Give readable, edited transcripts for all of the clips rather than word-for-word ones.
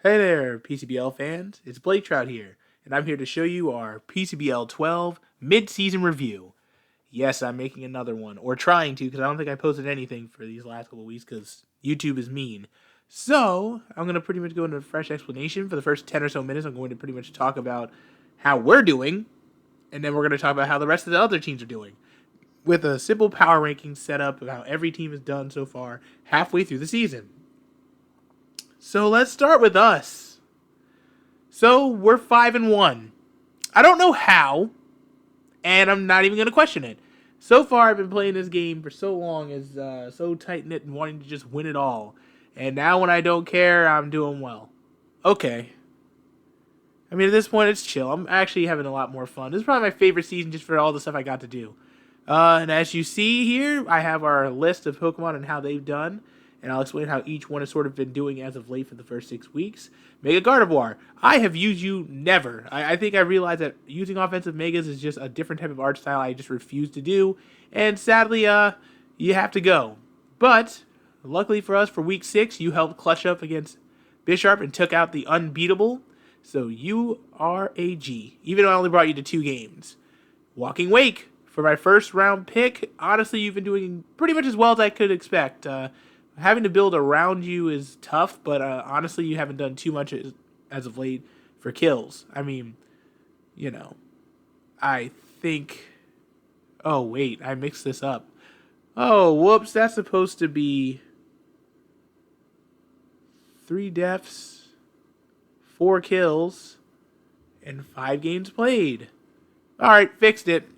Hey there, PCBL fans. It's Blake Trout here, and I'm here to show you our PCBL 12 mid-season review. Yes, I'm making another one, or trying to, because I don't think I posted anything for these last couple of weeks, because YouTube is mean. So, I'm going to pretty much go into a fresh explanation. For the first 10 or so minutes, I'm going to pretty much talk about how we're doing, and then we're going to talk about how the rest of the other teams are doing, with a simple power ranking setup of how every team has done so far halfway through the season. So let's start with us. So we're 5-1. I don't know how, and I'm not even gonna question it. So far, I've been playing this game for so long, as so tight knit and wanting to just win it all. And now, when I don't care, I'm doing well. Okay. I mean, at this point, it's chill. I'm actually having a lot more fun. This is probably my favorite season just for all the stuff I got to do. And as you see here, I have our list of Pokemon and how they've done. And I'll explain how each one has sort of been doing as of late for the first 6 weeks. Mega Gardevoir. I have used you never. I think I realized that using offensive Megas is just a different type of art style I just refuse to do. And sadly, you have to go. But, luckily for us, for week 6, you helped clutch up against Bisharp and took out the unbeatable. So you are a G. Even though I only brought you to 2 games. Walking Wake. For my first round pick, honestly, you've been doing pretty much as well as I could expect. Having to build around you is tough, but honestly, you haven't done too much as of late for kills. I mean, I think... Oh, wait, I mixed this up. Oh, whoops, that's supposed to be 3 deaths, 4 kills, and 5 games played. Alright, fixed it.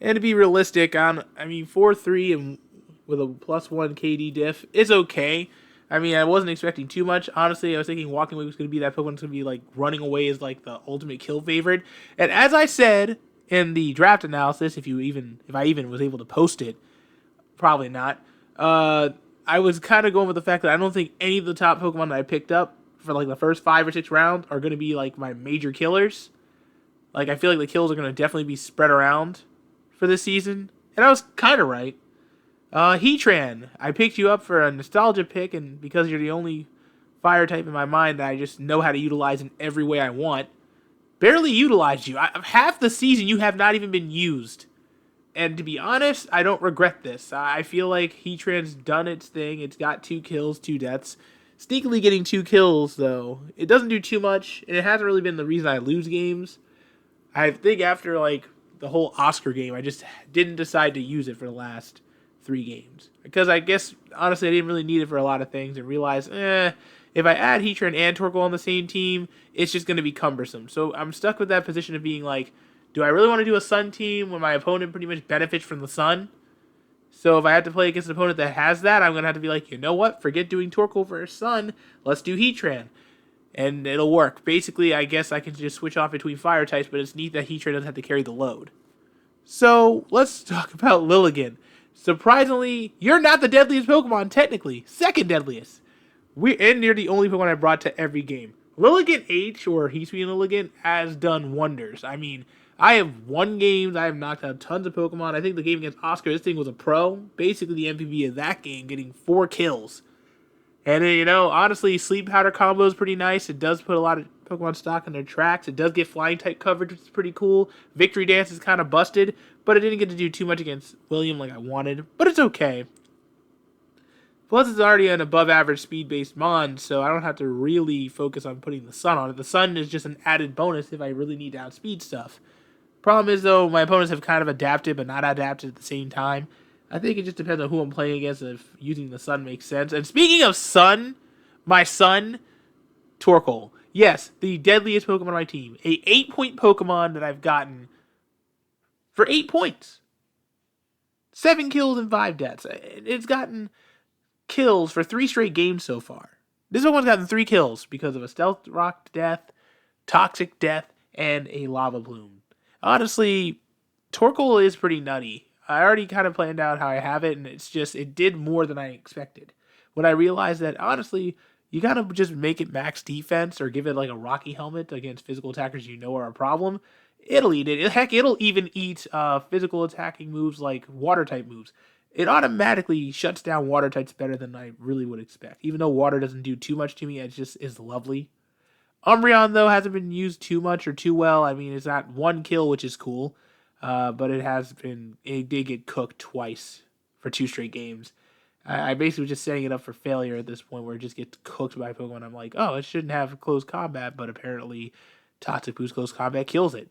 And to be realistic, 4-3 and with a +1 KD diff is okay. I mean, I wasn't expecting too much. Honestly, I was thinking Walking Away was going to be that Pokemon's going to be like running away as like the ultimate kill favorite. And as I said in the draft analysis, if I even was able to post it, probably not. I was kind of going with the fact that I don't think any of the top Pokemon that I picked up for like the first 5 or 6 rounds are going to be like my major killers. Like, I feel like the kills are going to definitely be spread around for this season. And I was kind of right. Heatran, I picked you up for a nostalgia pick, and because you're the only fire type in my mind that I just know how to utilize in every way I want, barely utilized you. Half the season you have not even been used. And to be honest, I don't regret this. I feel like Heatran's done its thing. It's got 2 kills, 2 deaths. Sneakily getting 2 kills, though. It doesn't do too much, and it hasn't really been the reason I lose games. I think after, like, the whole Oscar game, I just didn't decide to use it for the last 3 games. Because I guess, honestly, I didn't really need it for a lot of things and realized, if I add Heatran and Torkoal on the same team, it's just going to be cumbersome. So I'm stuck with that position of being like, do I really want to do a Sun team when my opponent pretty much benefits from the Sun? So if I have to play against an opponent that has that, I'm going to have to be like, you know what? Forget doing Torkoal for Sun. Let's do Heatran. And it'll work. Basically, I guess I can just switch off between fire types, but it's neat that Heatran doesn't have to carry the load. So let's talk about Lilligant. Surprisingly, you're not the deadliest Pokemon, technically. Second deadliest. And you're the only Pokemon I brought to every game. Lilligant H, or Heatran Lilligant, has done wonders. I mean, I have won games. I have knocked out tons of Pokemon. I think the game against Oscar, this thing was a pro. Basically, the MVP of that game, getting 4 kills. And, honestly, Sleep Powder combo is pretty nice. It does put a lot of Pokemon stock in their tracks. It does get Flying type coverage, which is pretty cool. Victory Dance is kind of busted, but I didn't get to do too much against William like I wanted. But it's okay. Plus, it's already an above-average speed-based Mon, so I don't have to really focus on putting the Sun on it. The Sun is just an added bonus if I really need to outspeed stuff. Problem is, though, my opponents have kind of adapted, but not adapted at the same time. I think it just depends on who I'm playing against and if using the Sun makes sense. And speaking of Sun, my son, Torkoal. Yes, the deadliest Pokemon on my team. A 8-point Pokemon that I've gotten for 8 points. 7 kills and 5 deaths. It's gotten kills for 3 straight games so far. This Pokemon's gotten 3 kills because of a Stealth Rock death, Toxic death, and a Lava Bloom. Honestly, Torkoal is pretty nutty. I already kind of planned out how I have it, and it did more than I expected. When I realized that, honestly, you gotta just make it max defense or give it like a Rocky Helmet against physical attackers you know are a problem. It'll eat it. Heck, it'll even eat physical attacking moves like water type moves. it automatically shuts down water types better than I really would expect. Even though water doesn't do too much to me, it just is lovely. Umbreon, though, hasn't been used too much or too well. I mean, it's not one kill, which is cool, but it did get cooked twice for 2 straight games. I basically was just setting it up for failure at this point where it just gets cooked by Pokemon. I'm like, oh, it shouldn't have close combat, but apparently Toxic Boost close combat kills it.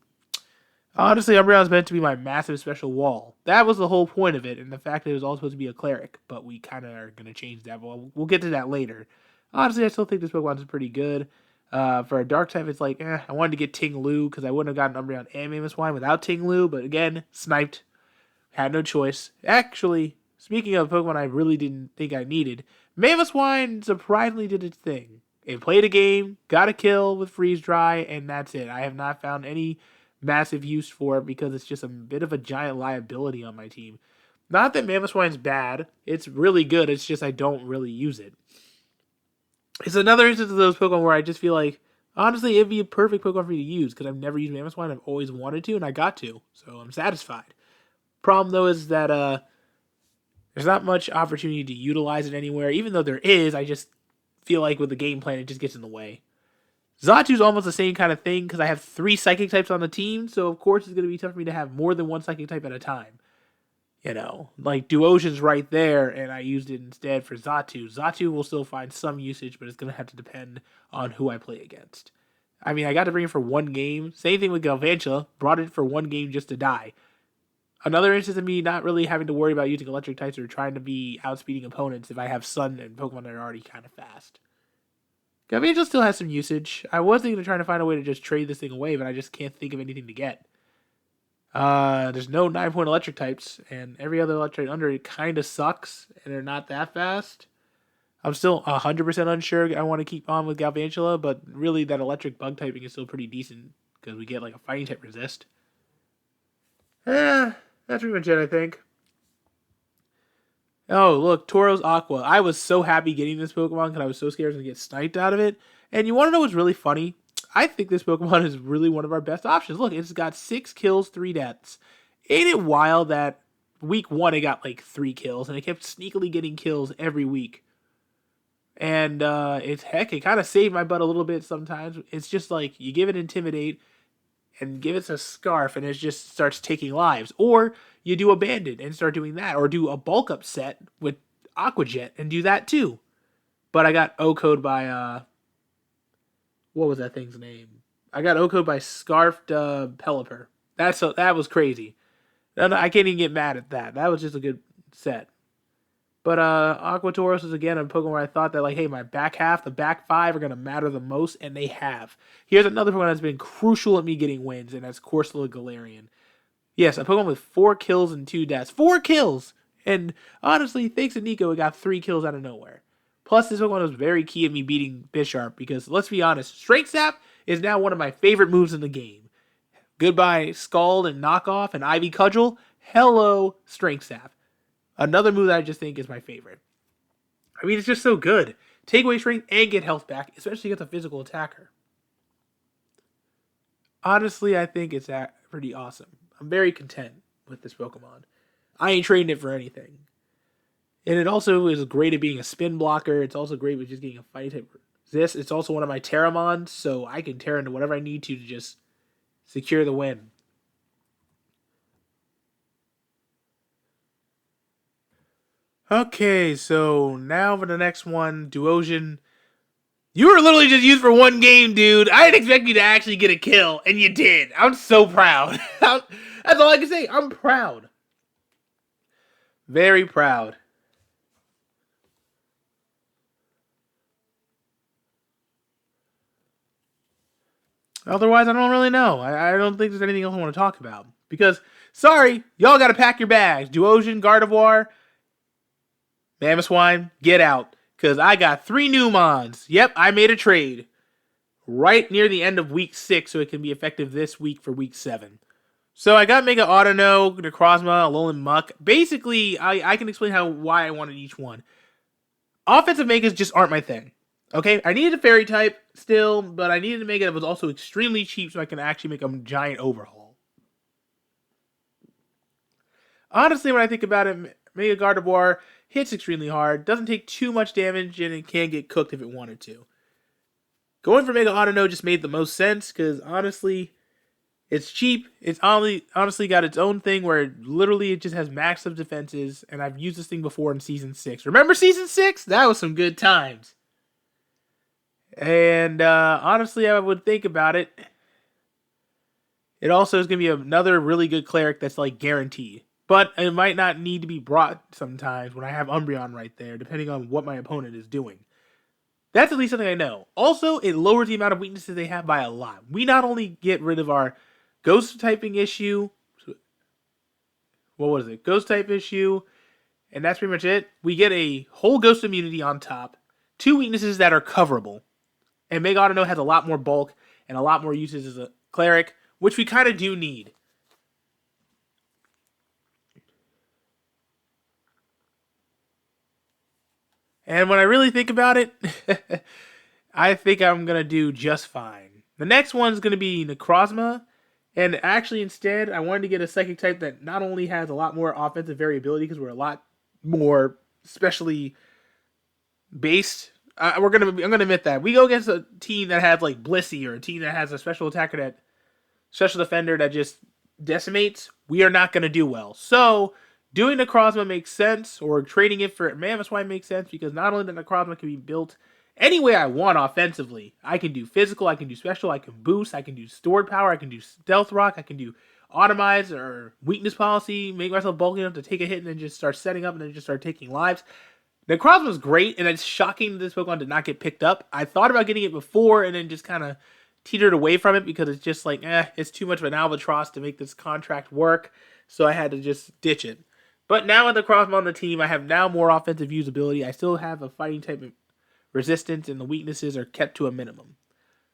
Honestly, Umbreon's meant to be my massive special wall. That was the whole point of it, and the fact that it was all supposed to be a cleric, but we kind of are going to change that. We'll get to that later. Honestly, I still think this Pokemon's pretty good. For a dark type, it's like, I wanted to get Ting Lu because I wouldn't have gotten Umbreon and Mamoswine without Ting Lu, but again, sniped. Had no choice. Actually, speaking of Pokemon I really didn't think I needed, Mamoswine surprisingly did its thing. It played a game, got a kill with Freeze Dry, and that's it. I have not found any massive use for it because it's just a bit of a giant liability on my team. Not that Mamoswine's bad. It's really good. It's just I don't really use it. It's another instance of those Pokemon where I just feel like, honestly, it'd be a perfect Pokemon for me to use because I've never used Mamoswine. I've always wanted to, and I got to, so I'm satisfied. Problem, though, is that there's not much opportunity to utilize it anywhere. Even though there is, I just feel like with the game plan, it just gets in the way. Xatu's almost the same kind of thing because I have 3 Psychic types on the team, so of course it's going to be tough for me to have more than 1 Psychic type at a time. You know, like Duosion's right there, and I used it instead for Xatu. Xatu will still find some usage, but it's going to have to depend on who I play against. I mean, I got to bring it for 1 game. Same thing with Galvantula. Brought it for 1 game just to die. Another instance of me not really having to worry about using electric types or trying to be outspeeding opponents if I have Sun and Pokemon that are already kind of fast. Galvantula still has some usage. I was thinking of trying to find a way to just trade this thing away, but I just can't think of anything to get. There's no 9-point electric types, and every other electric under it kind of sucks, and they're not that fast. I'm still 100% unsure I want to keep on with Galvantula, but really that electric bug typing is still pretty decent, because we get like a fighting type resist. That's pretty much it, I think. Oh, look, Tauros Aqua. I was so happy getting this Pokemon because I was so scared I was going to get sniped out of it. And you want to know what's really funny? I think this Pokemon is really one of our best options. Look, it's got 6 kills, 3 deaths. Ain't it wild that week 1 it got like 3 kills, and it kept sneakily getting kills every week. And it kind of saved my butt a little bit sometimes. It's just like you give it Intimidate and give it a Scarf, and it just starts taking lives. Or you do Abandon and start doing that. Or do a bulk up set with Aqua Jet and do that too. But I got O-Code by, what was that thing's name? I got O-Code by Scarfed Pelipper. That was crazy. I can't even get mad at that. That was just a good set. But Aqua Tauros is, again, a Pokemon where I thought that, like, hey, my back half, the back 5 are going to matter the most, and they have. Here's another Pokemon that's been crucial at me getting wins, and that's Corsola Galarian. Yes, a Pokemon with 4 kills and 2 deaths. 4 kills! And honestly, thanks to Nico, it got 3 kills out of nowhere. Plus, this Pokemon was very key at me beating Bisharp, because, let's be honest, Strength Sap is now one of my favorite moves in the game. Goodbye Scald and Knockoff and Ivy Cudgel. Hello, Strength Sap. Another move that I just think is my favorite. I mean, it's just so good. Take away strength and get health back, especially against a physical attacker. Honestly, I think it's pretty awesome. I'm very content with this Pokemon. I ain't trading it for anything. And it also is great at being a spin blocker. It's also great with just getting a fight type resist. It's also one of my Terramons, so I can tear into whatever I need to just secure the win. Okay, so now for the next one, Duosion. You were literally just used for 1 game, dude. I didn't expect you to actually get a kill, and you did. I'm so proud. That's all I can say. I'm proud. Very proud. Otherwise, I don't really know. I don't think there's anything else I want to talk about. Because, sorry, y'all got to pack your bags. Duosion, Gardevoir, Mamoswine, get out. Because I got 3 new mons. Yep, I made a trade. Right near the end of week 6, so it can be effective this week for week 7. So I got Mega Autono, Necrozma, Alolan Muck. Basically, I can explain why I wanted each one. Offensive Megas just aren't my thing. Okay, I needed a Fairy type still, but I needed a Mega that was also extremely cheap so I can actually make a giant overhaul. Honestly, when I think about it, Mega Gardevoir hits extremely hard, doesn't take too much damage, and it can get cooked if it wanted to. Going for Mega Autono just made the most sense, because honestly, it's cheap. It's honestly got its own thing where literally it just has max of defenses, and I've used this thing before in Season 6. Remember Season 6? That was some good times. And honestly, I would think about it. It also is going to be another really good cleric that's like guaranteed. But it might not need to be brought sometimes when I have Umbreon right there, depending on what my opponent is doing. That's at least something I know. Also, it lowers the amount of weaknesses they have by a lot. We not only get rid of our Ghost typing issue. What was it? Ghost type issue. And that's pretty much it. We get a whole Ghost immunity on top. 2 weaknesses that are coverable. And Mega Autono has a lot more bulk and a lot more uses as a cleric, which we kind of do need. And when I really think about it, I think I'm going to do just fine. The next one's going to be Necrozma. And actually, instead, I wanted to get a Psychic type that not only has a lot more offensive variability, because we're a lot more specially based. I'm gonna admit that we go against a team that has like Blissey, or a team that has a special attacker that special defender that just decimates. We are not gonna do well. So doing Necrozma makes sense, or trading it for Mamoswine makes sense, because not only the Necrozma can be built any way I want offensively. I can do physical, I can do special, I can boost, I can do stored power, I can do stealth rock, I can do automize or weakness policy, make myself bulky enough to take a hit and then just start setting up and then just start taking lives. Necrozma was great, and it's shocking that this Pokemon did not get picked up. I thought about getting it before and then just kind of teetered away from it because it's just like, it's too much of an albatross to make this contract work, so I had to just ditch it. But now with Necrozma on the team, I have now more offensive usability. I still have a fighting type of resistance, and the weaknesses are kept to a minimum.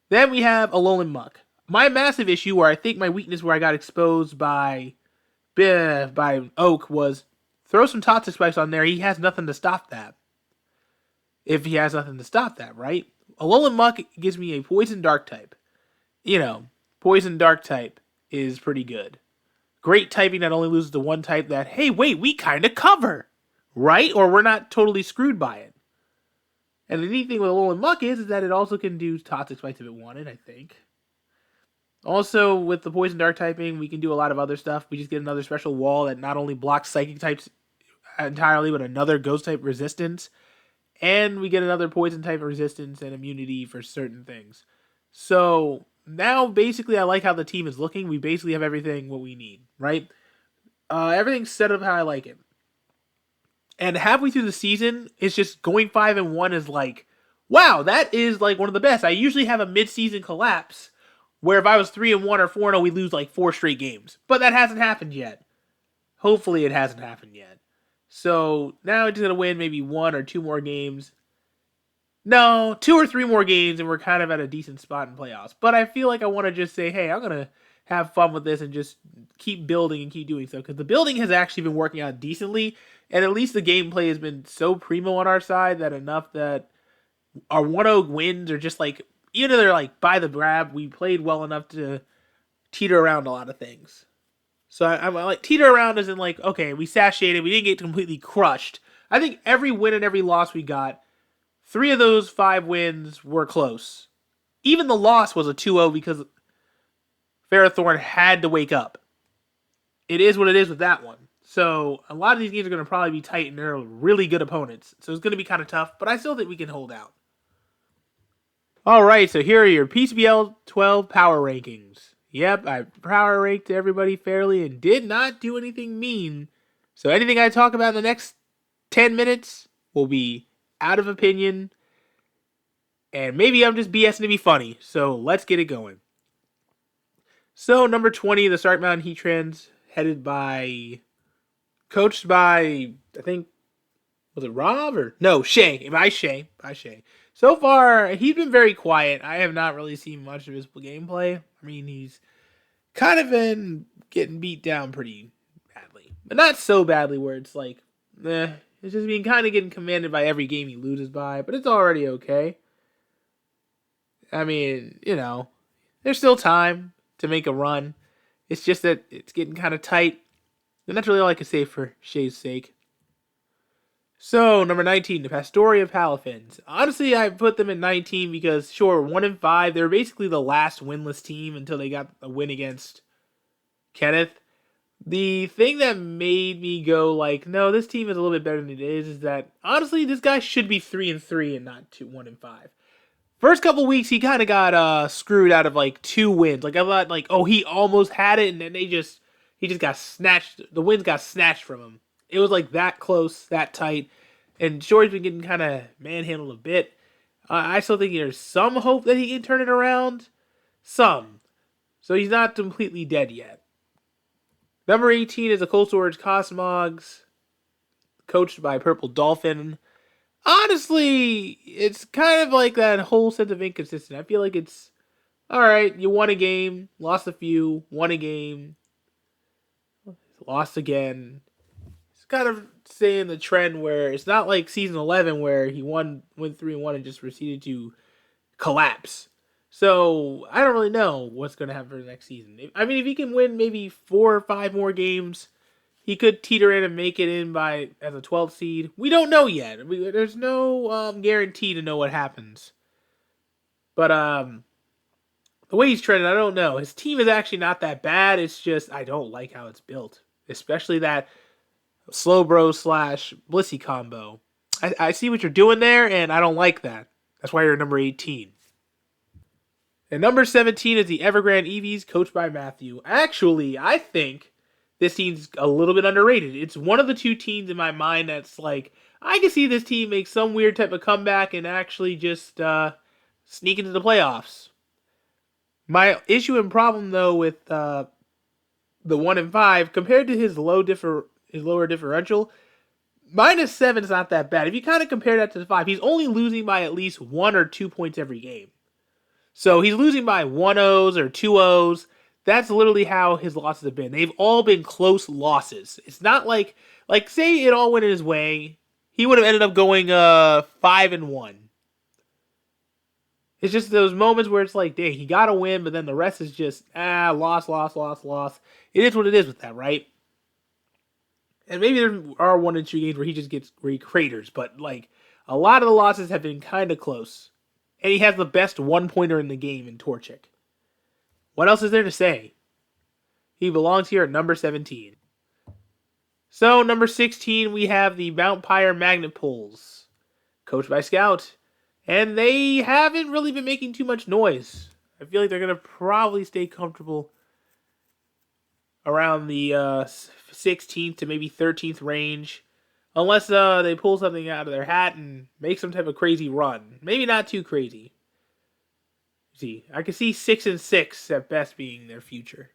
Then we have Alolan Muck. My massive issue, where I think my weakness where I got exposed by Oak, was throw some Toxic Spikes on there. He has nothing to stop that. If he has nothing to stop that, right? Alolan Muck gives me a Poison Dark type. Poison Dark type is pretty good. Great typing that only loses to one type that, hey, wait, we kind of cover, right? Or we're not totally screwed by it. And the neat thing with Alolan Muck is that it also can do Toxic Spikes if it wanted, I think. Also, with the Poison Dark typing, we can do a lot of other stuff. We just get another special wall that not only blocks Psychic types entirely, but another Ghost type resistance. And we get another Poison type resistance and immunity for certain things. So, now basically I like how the team is looking. We basically have everything what we need, right? Everything's set up how I like it. And halfway through the season, it's just going 5-1 is like, wow, that is like one of the best. I usually have a mid-season collapse where if I was 3-1 or 4-0, we lose like 4 straight games. But that hasn't happened yet. Hopefully it hasn't happened yet. So now I'm just going to win maybe 1 or 2 more games. No, 2 or 3 more games, and we're kind of at a decent spot in playoffs. But I feel like I want to just say, hey, I'm going to have fun with this and just keep building and keep doing so. Because the building has actually been working out decently. And at least the gameplay has been so primo on our side that enough that our 1-0 wins are just like, even though they're like by the grab, we played well enough to teeter around a lot of things. So I'm like, teeter around as in like, okay, we satiated, we didn't get completely crushed. I think every win and every loss we got, 3 of those 5 wins were close. Even the loss was a 2-0 because Ferrothorn had to wake up. It is what it is with that one. So a lot of these games are going to probably be tight and they're really good opponents. So it's going to be kind of tough, but I still think we can hold out. All right, so here are your PCBL 12 power rankings. Yep, I power ranked everybody fairly and did not do anything mean. So anything I talk about in the next 10 minutes will be out of opinion. And maybe I'm just BSing to be funny. So let's get it going. So number 20, the Stark Mountain Heatrans, coached by, I think, was it Rob or? No, Shay. By Shay. So far, he's been very quiet. I have not really seen much of his gameplay. I mean, he's kind of been getting beat down pretty badly. But not so badly where it's like, it's just being kind of getting commanded by every game he loses by. But it's already okay. I mean, there's still time to make a run. It's just that it's getting kind of tight. And that's really all I can say for Shay's sake. So, number 19, the Pastoria Palafins. Honestly, I put them at 19 because, sure, 1-5. They were basically the last winless team until they got a win against Kenneth. The thing that made me go like, no, this team is a little bit better than it is that honestly, this guy should be 3-3 and not 1-5. First couple weeks, he kind of got screwed out of like 2 wins. Like I thought, like he almost had it, and then he just got snatched. The wins got snatched from him. It was like that close, that tight, and Shorty's been getting kind of manhandled a bit. I still think there's some hope that he can turn it around, some. So he's not completely dead yet. Number 18 is the Cold Storage Cosmogs, coached by Purple Dolphin. Honestly, it's kind of like that whole sense of inconsistent. I feel like it's, alright, you won a game, lost a few, won a game, lost again. It's kind of saying the trend where it's not like season 11 where he went 3-1 and just proceeded to collapse. So, I don't really know what's going to happen for the next season. I mean, if he can win maybe 4 or 5 more games, he could teeter in and make it in as a 12th seed. We don't know yet. There's no guarantee to know what happens. But the way he's trending, I don't know. His team is actually not that bad. It's just I don't like how it's built. Especially that Slowbro / Blissey combo. I see what you're doing there, and I don't like that. That's why you're number 18. And number 17 is the Evergrande Eevees, coached by Matthew. Actually, I think this team's a little bit underrated. It's one of the 2 teams in my mind that's like, I can see this team make some weird type of comeback and actually just sneak into the playoffs. My issue and problem, though, with the 1-5, compared to his lower differential, -7 is not that bad. If you kind of compare that to the 5, he's only losing by at least 1 or 2 points every game. So he's losing by 1-0s or 2-0s. That's literally how his losses have been. They've all been close losses. It's not like say it all went in his way, he would have ended up going 5-1. It's just those moments where it's like, dang, he got to win, but then the rest is just loss. It is what it is with that, right? And maybe there are 1 and 2 games where he just gets where he craters, but like a lot of the losses have been kind of close. And he has the best 1-pointer in the game in Torchic. What else is there to say? He belongs here at number 17. So, number 16, we have the Mount Pyre Magnet Pulls, coached by Scout. And they haven't really been making too much noise. I feel like they're going to probably stay comfortable around the 16th to maybe 13th range. Unless they pull something out of their hat and make some type of crazy run. Maybe not too crazy. See, I could see 6-6 at best being their future.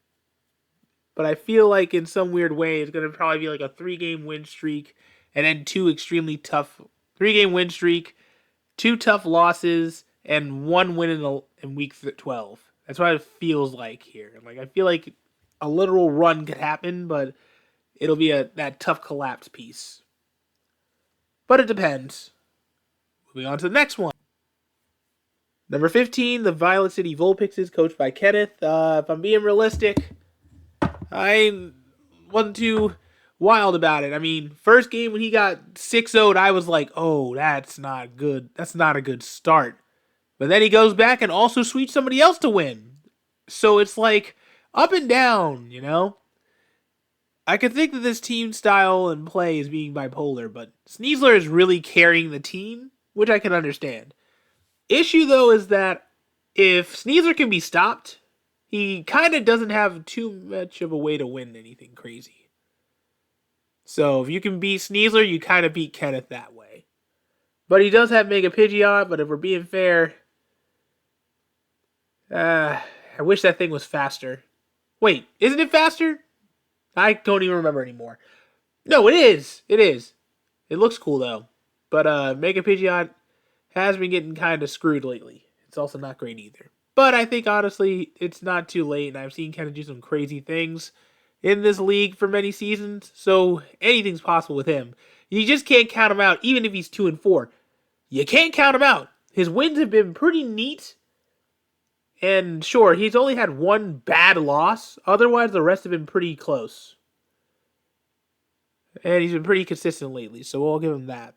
But I feel like in some weird way it's going to probably be like a 3-game win streak and then 2 extremely tough 3-game win streak, 2 tough losses, and 1 win in week 12. That's what it feels like here. Like I feel like a literal run could happen, but it'll be that tough collapse piece. But it depends. Moving on to the next one. Number 15, the Violet City Vulpixes, coached by Kenneth. If I'm being realistic, I wasn't too wild about it. I mean, first game when he got 6-0'd, I was like, oh, that's not good. That's not a good start. But then he goes back and also sweeps somebody else to win. So it's like up and down, you know? I could think that this team style and play is being bipolar, but Sneasler is really carrying the team, which I can understand. Issue, though, is that if Sneasler can be stopped, he kind of doesn't have too much of a way to win anything crazy. So if you can beat Sneasler, you kind of beat Kenneth that way. But he does have Mega Pidgeot, but if we're being fair, I wish that thing was faster. Wait, isn't it faster? I don't even remember anymore. No, it is. It is. It looks cool, though. But Mega Pidgeot has been getting kind of screwed lately. It's also not great either. But I think, honestly, it's not too late, and I've seen Kenneth do some crazy things in this league for many seasons, so anything's possible with him. You just can't count him out, even if he's 2-4. You can't count him out. His wins have been pretty neat. And sure, he's only had 1 bad loss. Otherwise, the rest have been pretty close. And he's been pretty consistent lately, so we'll give him that.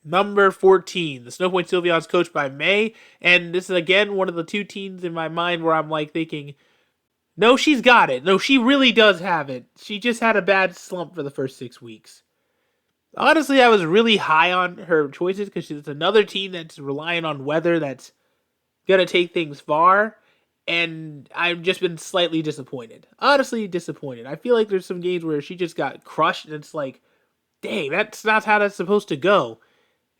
Number 14, the Snow Point Sylveons coached by May. And this is, again, one of the two teams in my mind where I'm like thinking, no, she's got it. No, she really does have it. She just had a bad slump for the first 6 weeks. Honestly, I was really high on her choices because she's another team that's relying on weather that's going to take things far. And I've just been slightly disappointed. Honestly, disappointed. I feel like there's some games where she just got crushed and it's like, dang, that's not how that's supposed to go.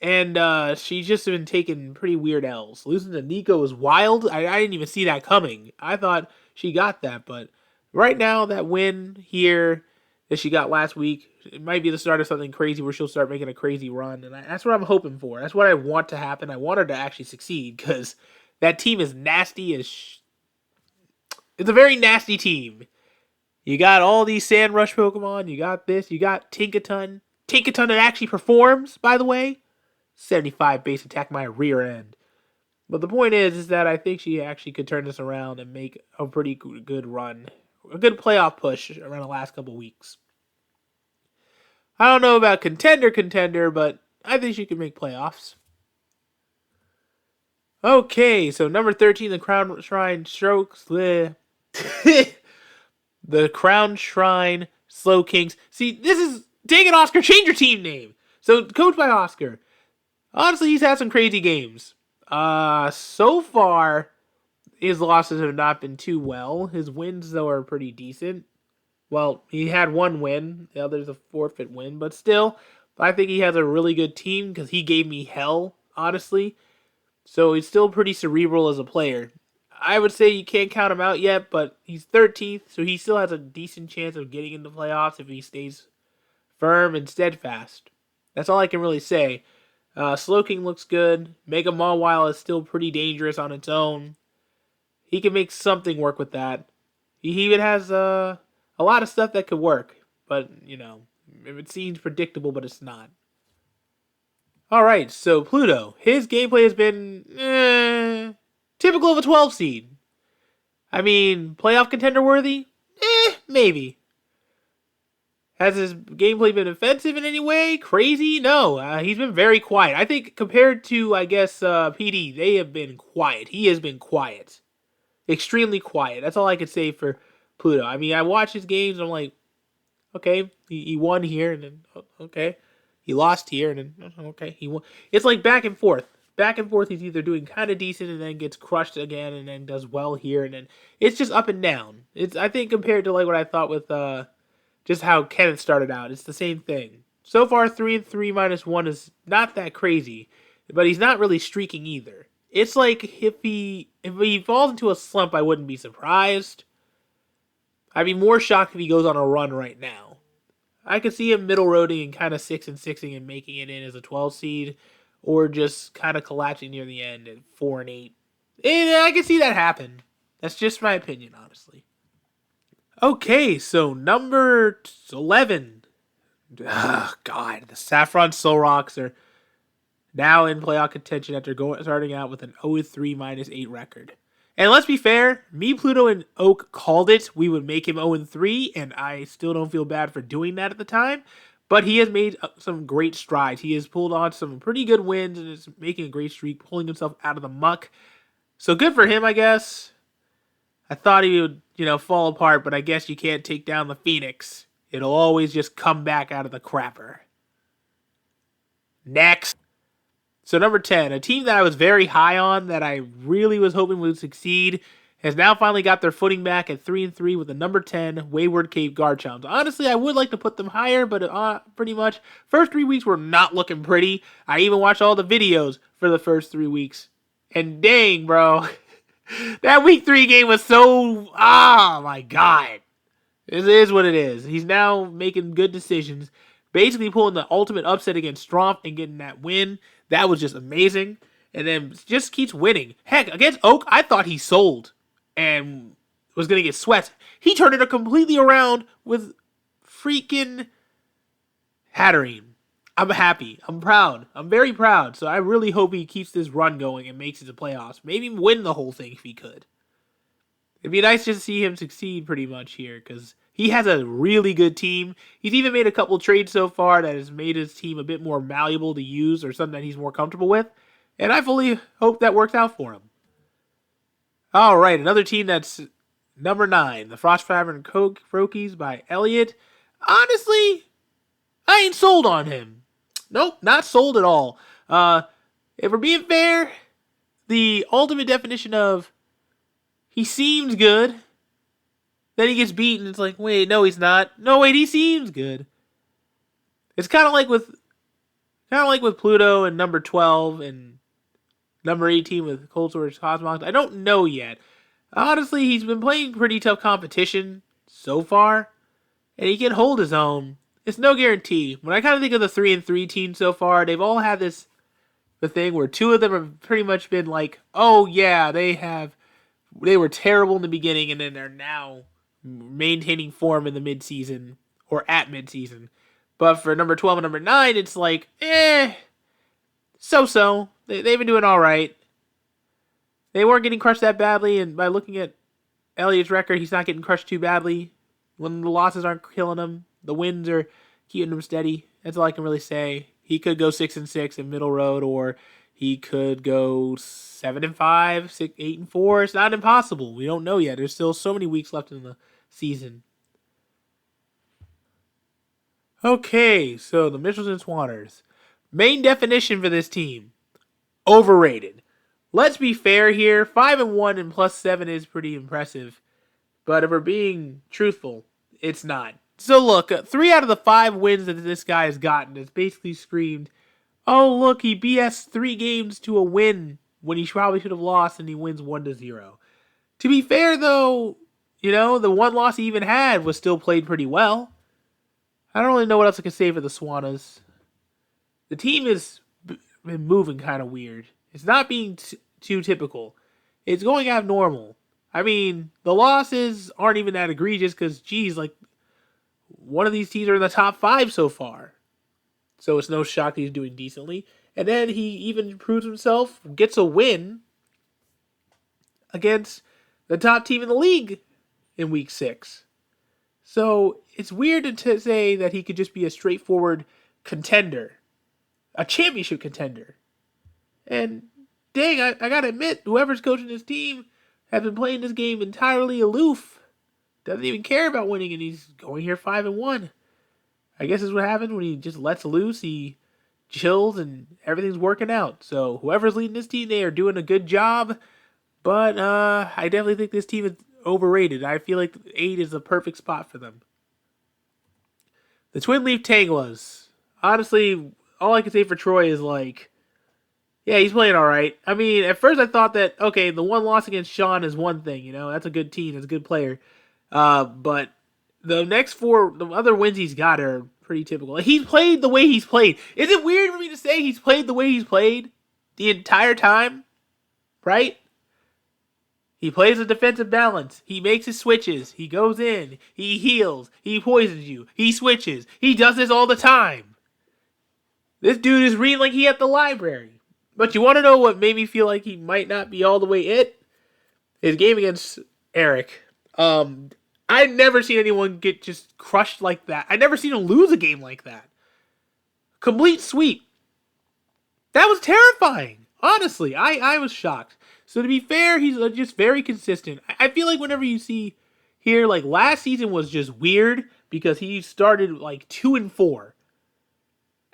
And she's just been taking pretty weird L's. Losing to Nico was wild. I didn't even see that coming. I thought she got that, but right now, that win here that she got last week, it might be the start of something crazy where she'll start making a crazy run, and that's what I'm hoping for. That's what I want to happen. I want her to actually succeed, because that team is nasty as It's a very nasty team. You got all these Sand Rush Pokemon, you got this, you got Tinkaton. Tinkaton that actually performs, by the way. 75 base attack my rear end. But the point is that I think she actually could turn this around and make a pretty good run. A good playoff push around the last couple weeks. I don't know about contender, but I think she could make playoffs. Okay, so number 13, the Crown Shrine Strokes. The Crown Shrine Slow Kings. See, this is... Dang it, Oscar, change your team name. So, coached by Oscar. Honestly, he's had some crazy games. So far, his losses have not been too well. His wins, though, are pretty decent. Well, he had one win. The other's a forfeit win. But still, I think he has a really good team because he gave me hell, honestly. So he's still pretty cerebral as a player. I would say you can't count him out yet, but he's 13th, so he still has a decent chance of getting into playoffs if he stays firm and steadfast. That's all I can really say. Slowking looks good. Mega Mawile is still pretty dangerous on its own. He can make something work with that. He even has a lot of stuff that could work. But, it seems predictable, but it's not. Alright, so Pluto. His gameplay has been typical of a 12 seed. I mean, playoff contender worthy? Maybe. Has his gameplay been offensive in any way? Crazy? No. He's been very quiet. I think compared to, PD, they have been quiet. He has been quiet. Extremely quiet. That's all I could say for Pluto. I mean, I watch his games and I'm like, okay, he won here, and then, okay. He lost here, and then, okay, he won. It's like back and forth. Back and forth, he's either doing kind of decent and then gets crushed again and then does well here, and then it's just up and down. I think compared to like what I thought with just how Kenneth started out, it's the same thing. So far, 3-3 -1 is not that crazy, but he's not really streaking either. It's like if he falls into a slump, I wouldn't be surprised. I'd be more shocked if he goes on a run right now. I could see him middle roading and kind of 6-6ing and making it in as a 12 seed, or just kind of collapsing near the end at 4-8. And I can see that happen. That's just my opinion, honestly. Okay, so number 11. Oh, God, the Saffron Solroks are now in playoff contention after starting out with an 0-3 -8 record. And let's be fair, me, Pluto, and Oak called it. We would make him 0-3, and I still don't feel bad for doing that at the time. But he has made some great strides. He has pulled on some pretty good wins and is making a great streak, pulling himself out of the muck. So good for him, I guess. I thought he would, fall apart, but I guess you can't take down the Phoenix. It'll always just come back out of the crapper. Next. So number 10, a team that I was very high on, that I really was hoping would succeed, has now finally got their footing back at 3-3 with the number 10 Wayward Cave Garchomps. Honestly, I would like to put them higher, but pretty much, first 3 weeks were not looking pretty. I even watched all the videos for the first 3 weeks. And dang, bro, that week 3 game was so, oh my God. This is what it is. He's now making good decisions, basically pulling the ultimate upset against Stomp and getting that win. That was just amazing. And then just keeps winning. Heck, against Oak, I thought he sold and was going to get swept. He turned it completely around with freaking Hatterene. I'm happy. I'm proud. I'm very proud. So I really hope he keeps this run going and makes it to playoffs. Maybe win the whole thing if he could. It'd be nice just to see him succeed pretty much here, because He has a really good team. He's even made a couple trades so far that has made his team a bit more malleable to use or something that he's more comfortable with. And I fully hope that works out for him. All right, another team that's number 9, the Frost Tavern Crokies by Elliott. Honestly, I ain't sold on him. Nope, not sold at all. If we're being fair, the ultimate definition of he seems good, then he gets beaten. It's like, wait, no, he's not. No, wait, he seems good. It's kind of like with Pluto and number 12 and number 18 with Cold Storage Cosmos. I don't know yet. Honestly, he's been playing pretty tough competition so far, and he can hold his own. It's no guarantee. When I kind of think of the 3-3 team so far, they've all had the thing where 2 of them have pretty much been like, oh yeah, they were terrible in the beginning, and then they're now maintaining form in the midseason or at midseason. But for number 12 and number 9, it's like, so-so. They've been doing all right. They weren't getting crushed that badly, and by looking at Elliott's record, he's not getting crushed too badly. When the losses aren't killing him, the wins are keeping him steady. That's all I can really say. He could go 6-6 in middle road, or he could go 7-5, 8-4. It's not impossible. We don't know yet. There's still so many weeks left in the season. Okay, so the Mitchells and Swanners. Main definition for this team: overrated. Let's be fair here. 5-1 and +7 is pretty impressive. But if we're being truthful, it's not. So look, 3 out of the 5 wins that this guy has gotten has basically screamed, oh look, he BS 3 games to a win when he probably should have lost, and he wins 1-0. To be fair though, the one loss he even had was still played pretty well. I don't really know what else I can say for the Swannas. The team has been moving kind of weird. It's not being too typical. It's going abnormal. I mean, the losses aren't even that egregious because, one of these teams are in the top 5 so far. So it's no shock he's doing decently. And then he even proves himself, gets a win against the top team in the league in week 6. So it's weird to say that he could just be a straightforward contender, a championship contender. And dang, I gotta admit, whoever's coaching this team has been playing this game entirely aloof. Doesn't even care about winning, and he's going here 5-1. I guess is what happens when he just lets loose. He chills, and everything's working out. So whoever's leading this team, they are doing a good job. But I definitely think this team is overrated. I feel like 8 is the perfect spot for them. The Twin Leaf Tanglas. Honestly, all I can say for Troy is yeah, he's playing all right. I mean, at first I thought that, okay, the one loss against Sean is one thing, that's a good team, that's a good player. But the next 4, the other wins he's got are pretty typical. He's played the way he's played. Is it weird for me to say he's played the way he's played the entire time? Right? He plays a defensive balance. He makes his switches. He goes in. He heals. He poisons you. He switches. He does this all the time. This dude is reading like he at the library. But you want to know what made me feel like he might not be all the way it? His game against Eric. I've never seen anyone get just crushed like that. I've never seen him lose a game like that. Complete sweep. That was terrifying. Honestly, I was shocked. So to be fair, he's just very consistent. I feel like whenever you see here, last season was just weird because he started 2-4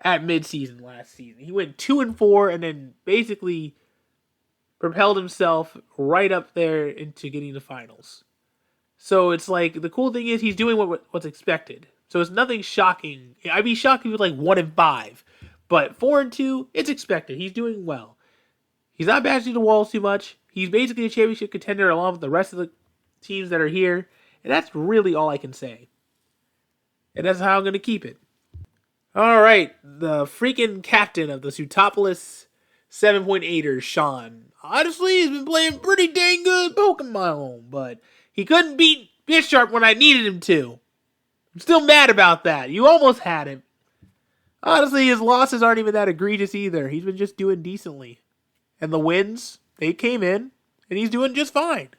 at midseason last season. He went 2-4 and then basically propelled himself right up there into getting the finals. So it's the cool thing is he's doing what's expected. So it's nothing shocking. I'd be shocked if he was 1-5. But 4-2, it's expected. He's doing well. He's not bashing the walls too much. He's basically a championship contender along with the rest of the teams that are here. And that's really all I can say. And that's how I'm going to keep it. All right. The freaking captain of the Sutopolis 7.8ers, Sean. Honestly, he's been playing pretty dang good Pokemon. But he couldn't beat Bisharp when I needed him to. I'm still mad about that. You almost had him. Honestly, his losses aren't even that egregious either. He's been just doing decently. And the wins, they came in, and he's doing just fine.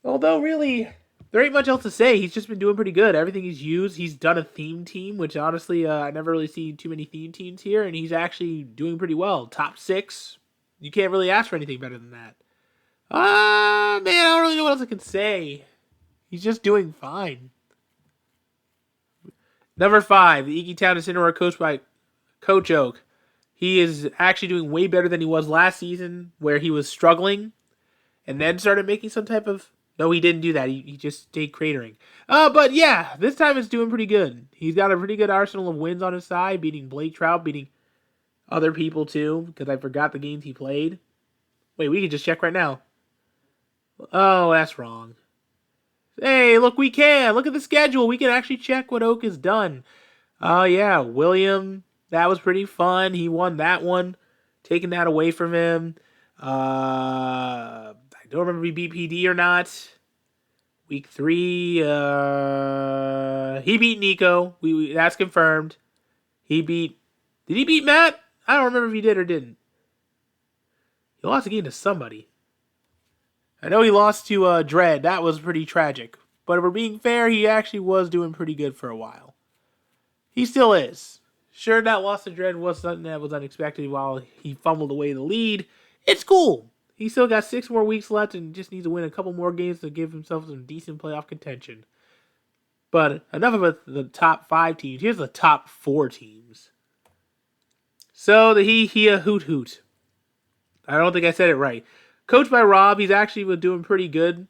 Although, really, there ain't much else to say. He's just been doing pretty good. Everything he's used, he's done a theme team, which honestly, I never really seen too many theme teams here, and he's actually doing pretty well. Top 6. You can't really ask for anything better than that. Man, I don't really know what else I can say. He's just doing fine. Number 5, the Iki Town Incineroar coached by Coach Oak. He is actually doing way better than he was last season, where he was struggling, and then started making some type of... No, he didn't do that. He just stayed cratering. But yeah, this time it's doing pretty good. He's got a pretty good arsenal of wins on his side, beating Blake Trout, beating other people too, because I forgot the games he played. Wait, we can just check right now. Oh, that's wrong. Hey, look, we can. Look at the schedule. We can actually check what Oak has done. Oh, yeah, William, that was pretty fun. He won that one, taking that away from him. I don't remember if we beat PD or not. Week 3, he beat Nico. That's confirmed. Did he beat Matt? I don't remember if he did or didn't. He lost a game to somebody. I know he lost to Dread. That was pretty tragic. But if we're being fair, he actually was doing pretty good for a while. He still is. Sure, that loss to Dread was something that was unexpected while he fumbled away the lead. It's cool. He still got 6 more weeks left and just needs to win a couple more games to give himself some decent playoff contention. But enough about the top 5 teams. Here's the top 4 teams. So the He-Hea Hoot Hoot. I don't think I said it right. Coached by Rob, he's actually been doing pretty good.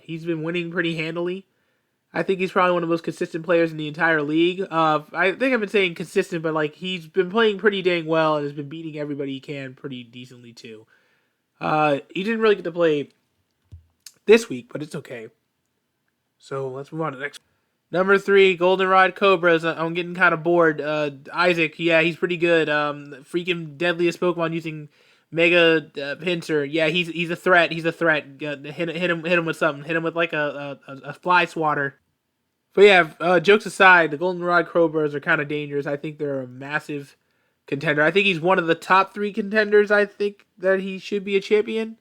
He's been winning pretty handily. I think he's probably one of the most consistent players in the entire league. I think I've been saying consistent, but like he's been playing pretty dang well and has been beating everybody he can pretty decently too. He didn't really get to play this week, but it's okay. So let's move on to the next. Number 3, Goldenrod Cobras. I'm getting kind of bored. Isaac, yeah, he's pretty good. Freaking deadliest Pokemon using Mega Pinsir. Yeah, he's a threat. He's a threat. Hit him with something. Hit him with like a fly swatter. But yeah, jokes aside, the Goldenrod Cobras are kind of dangerous. I think they're a massive contender. I think he's one of the top 3 contenders. I think that he should be a champion.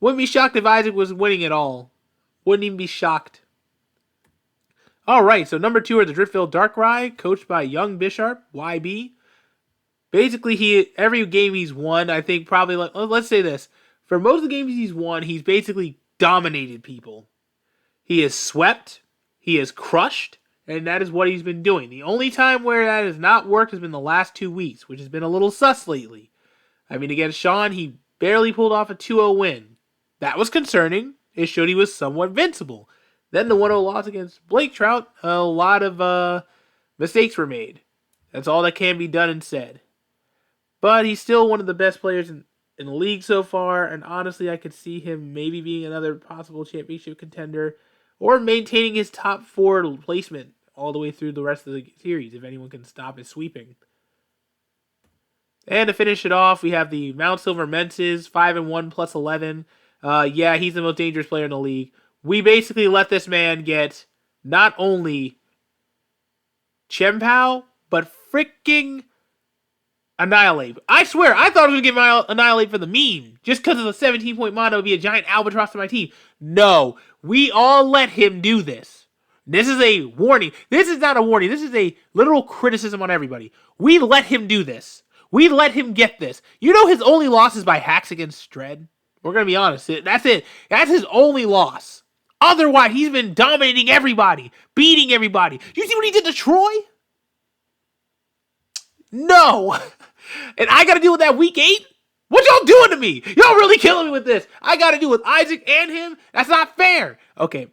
Wouldn't be shocked if Isaac was winning it all. Wouldn't even be shocked. All right, so number 2 are the Driftville Darkrai, coached by Young Bisharp, YB. Basically, every game he's won, I think probably, let's say this. For most of the games he's won, he's basically dominated people. He has swept, he has crushed, and that is what he's been doing. The only time where that has not worked has been the last 2 weeks, which has been a little sus lately. I mean, against Sean, he barely pulled off a 2-0 win. That was concerning. It showed he was somewhat invincible. Then the 1-0 loss against Blake Trout, a lot of mistakes were made. That's all that can be done and said. But he's still one of the best players in the league so far, and honestly, I could see him maybe being another possible championship contender or maintaining his top 4 placement all the way through the rest of the series if anyone can stop his sweeping. And to finish it off, we have the Mount Silver Menses, 5-1 plus 11. Yeah, he's the most dangerous player in the league. We basically let this man get not only Chien-Pao, but freaking Annihilate. I swear, I thought I was going to give Annihilate for the meme. Just because of the 17-point mono would be a giant albatross to my team. No, we all let him do this. This is a warning. This is not a warning. This is a literal criticism on everybody. We let him do this. We let him get this. You know his only loss is by hacks against Dread? We're going to be honest. That's it. That's his only loss. Otherwise, he's been dominating everybody. Beating everybody. You see what he did to Troy? No. And I got to deal with that week 8? What y'all doing to me? Y'all really killing me with this. I got to deal with Isaac and him? That's not fair. Okay.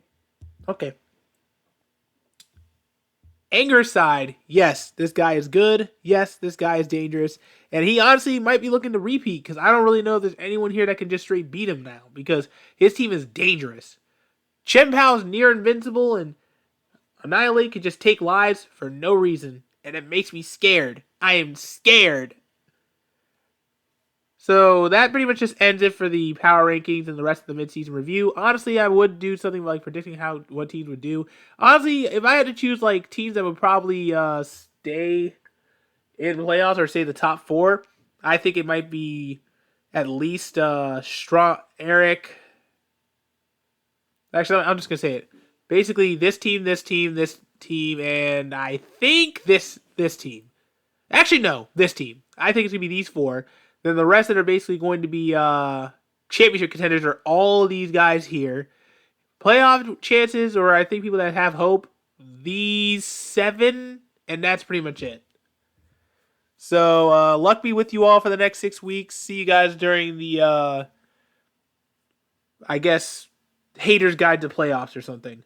Anger aside, yes, this guy is good. Yes, this guy is dangerous. And he honestly might be looking to repeat because I don't really know if there's anyone here that can just straight beat him now because his team is dangerous. Chien-Pao is near invincible and Annihilate could just take lives for no reason. And it makes me scared. I am scared. So that pretty much just ends it for the power rankings and the rest of the midseason review. Honestly, I would do something like predicting what teams would do. Honestly, if I had to choose like teams that would probably stay in playoffs or say the top 4, I think it might be at least Eric. Actually, I'm just gonna say it. Basically, this team, this team, this team, and I think this team. Actually, no, this team. I think it's gonna be these four. Then the rest that are basically going to be championship contenders are all these guys here. Playoff chances, or I think people that have hope, these 7, and that's pretty much it. So luck be with you all for the next 6 weeks. See you guys during the I guess Haters Guide to Playoffs or something.